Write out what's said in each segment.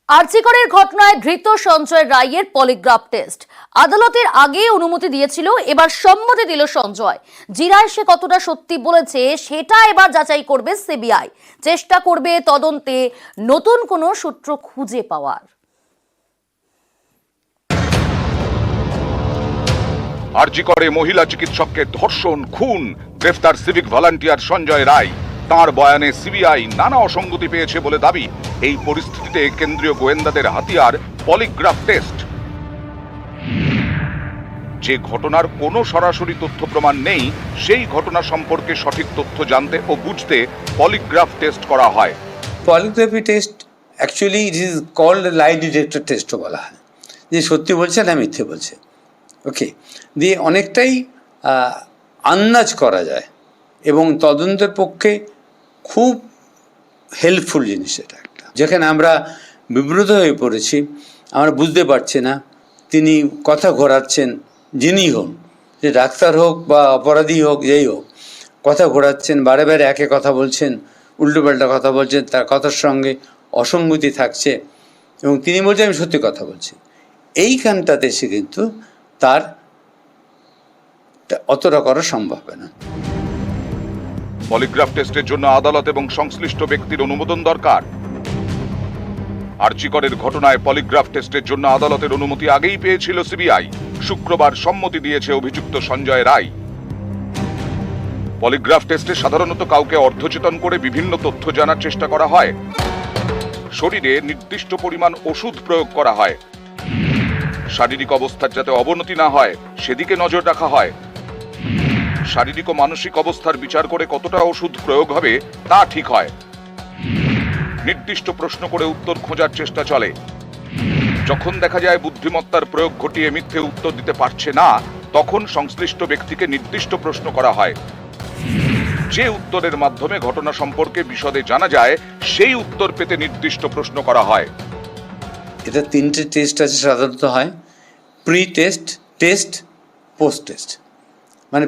আরজিকরের ঘটনায় ধৃত সঞ্জয় রায়ের পলিগ্রাফ টেস্ট আদালতের আগে অনুমতি দিয়েছিল, এবার সম্মতি দিল সঞ্জয়। জিরায় সে কতটা সত্যি বলেছে সেটা এবার যাচাই করবে সিবিআই। চেষ্টা করবে তদন্তে নতুন কোনো সূত্র খুঁজে পাওয়ার। আরজিকরে মহিলা চিকিৎসককে ধর্ষণ, খুন, গ্রেফতার সিভিক ভলান্টিয়ার সঞ্জয় রায়। তাঁর বয়ানে সিবিআই নানা অসঙ্গতি পেয়েছে বলে দাবি। এই পরিস্থিতিতে কেন্দ্রীয় গোয়েন্দাদের হাতিয়ার পলিগ্রাফ টেস্ট। যে ঘটনার কোনো সরাসরি তথ্য প্রমাণ নেই, সেই ঘটনা সম্পর্কে সঠিক তথ্য জানতে ও বুঝতে পলিগ্রাফ টেস্ট করা হয়। Polygraphy test actually it is called lie detector টেস্টও বলা হয়, যে সত্যি বলছে না মিথ্যে বলছে। ওকে, দিয়ে অনেকটাই আন্দাজ করা যায় এবং তদন্তের পক্ষে খুব হেল্পফুল জিনিস। এটা একটা যেখানে আমরা বিব্রত হয়ে পড়েছি, আমরা বুঝতে পারছি না তিনি কথা ঘোরাচ্ছেন, যিনি হোক, যে ডাক্তার হোক বা অপরাধী হোক, যেই হোক, কথা ঘোরাচ্ছেন, বারে বারে একে কথা বলছেন, উল্টোপাল্টা কথা বলছেন, তার কথার সঙ্গে অসঙ্গতি থাকছে এবং তিনি বলছেন আমি সত্যি কথা বলছি। এইখানটাতে সে কিন্তু তার অতটা করা সম্ভব হবে না। পলিগ্রাফ টেস্টের জন্য আদালত এবং সংশ্লিষ্ট ব্যক্তির অনুমোদন দরকার। আরজিকরের ঘটনায় পলিগ্রাফ টেস্টের জন্য আদালতের অনুমতি আগেই পেয়েছিল সিবিআই। শুক্রবার সম্মতি দিয়েছে অভিযুক্ত সঞ্জয় রায়। পলিগ্রাফ টেস্টে সাধারণত কাউকে অর্ধচেতন করে বিভিন্ন তথ্য জানার চেষ্টা করা হয়। শরীরে নির্দিষ্ট পরিমাণ ওষুধ প্রয়োগ করা হয়। শারীরিক অবস্থার যাতে অবনতি না হয় সেদিকে নজর রাখা হয়। শারীরিক ও মানসিক অবস্থার বিচার করে কতটা ওষুধ প্রয়োগ হবে তা ঠিক হয়। নির্দিষ্ট প্রশ্ন করে উত্তর খোঁজার চেষ্টা চলে। যখন দেখা যায় বুদ্ধিমত্তার প্রয়োগ ঘটিয়ে মিথ্যে উত্তর দিতে পারছে না, তখন সংশ্লিষ্ট ব্যক্তিকে নির্দিষ্ট প্রশ্ন করা হয়। যে উত্তরের মাধ্যমে ঘটনা সম্পর্কে বিশদে জানা যায়, সেই উত্তর পেতে নির্দিষ্ট প্রশ্ন করা হয়। এটা তিনটে টেস্ট আছে সাধারণত হয়: pre test, test, post test. মানে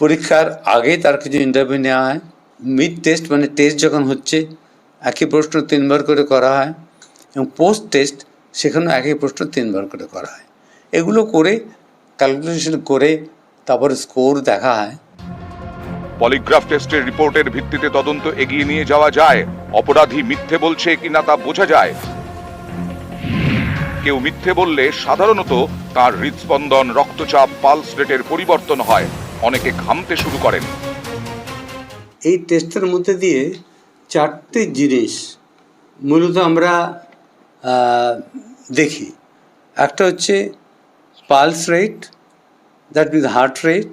পরীক্ষার আগে তার কিছু ইন্টারভিউ নেওয়া হয়। মিড টেস্ট মানে টেস্ট যখন হচ্ছে একই প্রশ্ন তিনবার করে করা হয়, এবং পোস্ট টেস্ট সেখানেও একই প্রশ্ন তিনবার করে করা হয়। এগুলো করে ক্যালকুলেশন করে তারপরে স্কোর দেখা হয়। পলিগ্রাফ টেস্টের রিপোর্টের ভিত্তিতে তদন্ত এগিয়ে নিয়ে যাওয়া যায়। অপরাধী মিথ্যে বলছে কিনা তা বোঝা যায়। কেউ মিথ্যে বললে সাধারণত তার হৃদস্পন্দন, রক্তচাপ, পালস রেটের পরিবর্তন হয়। অনেকে ঘামতে শুরু করেন। এই টেস্টের মধ্যে দিয়ে চারটে জিনিস মূলত আমরা দেখি। একটা হচ্ছে pulse rate, that means heart rate,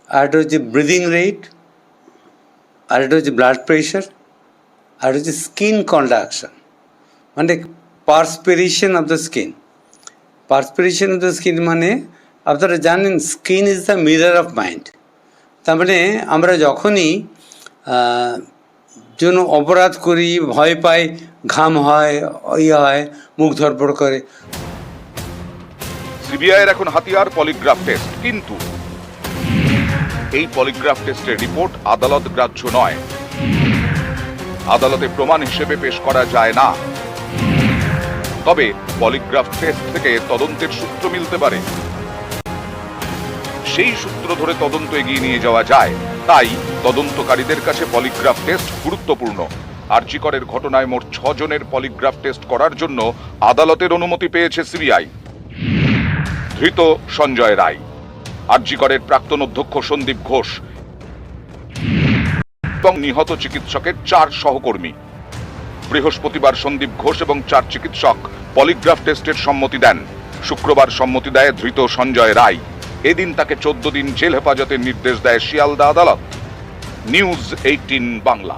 আর একটা হচ্ছে ব্রিদিং রেট, আর একটা হচ্ছে ব্লাড প্রেশার, আর হচ্ছে স্কিন কন্ডাকশন, মানে perspiration of the skin. Perspiration of the skin মানে আপনারা জানেন skin is the mirror of mind. তার মানে আমরা যখনই কোনো অপরাধ করি, ভয় পাই, ঘাম হয়, হয়, মুখ ধরপড় করে। সিবিআই এর এখন হাতিয়ার পলিগ্রাফ টেস্ট, কিন্তু এই পলিগ্রাফ টেস্টের রিপোর্ট আদালত গ্রাহ্য নয়। আদালতে প্রমাণ হিসেবে পেশ করা যায় না। তবে পলিগ্রাফ টেস্ট থেকে তদন্তের সূত্র মিলতে পারে। সেই সূত্র ধরে তদন্ত এগিয়ে নিয়ে যাওয়া যায়। তাই তদন্তকারীদের কাছে পলিগ্রাফ টেস্ট গুরুত্বপূর্ণ। আরজিকরের ঘটনায় মোট 6 জনের পলিগ্রাফ টেস্ট করার জন্য আদালতের অনুমতি পেয়েছে সিবিআই। ধৃত সঞ্জয় রায়, আরজিকরের প্রাক্তন অধ্যক্ষ সন্দীপ ঘোষ এবং নিহত চিকিৎসকের 4 সহকর্মী। বৃহস্পতিবার সন্দীপ ঘোষ এবং 4 চিকিৎসক পলিগ্রাফ টেস্টের সম্মতি দেন। শুক্রবার সম্মতি দেয় ধৃত সঞ্জয় রায়। এদিন তাকে 14 দিন জেল হেফাজতের নির্দেশ দেয় শিয়ালদা আদালত। নিউজ 18 বাংলা।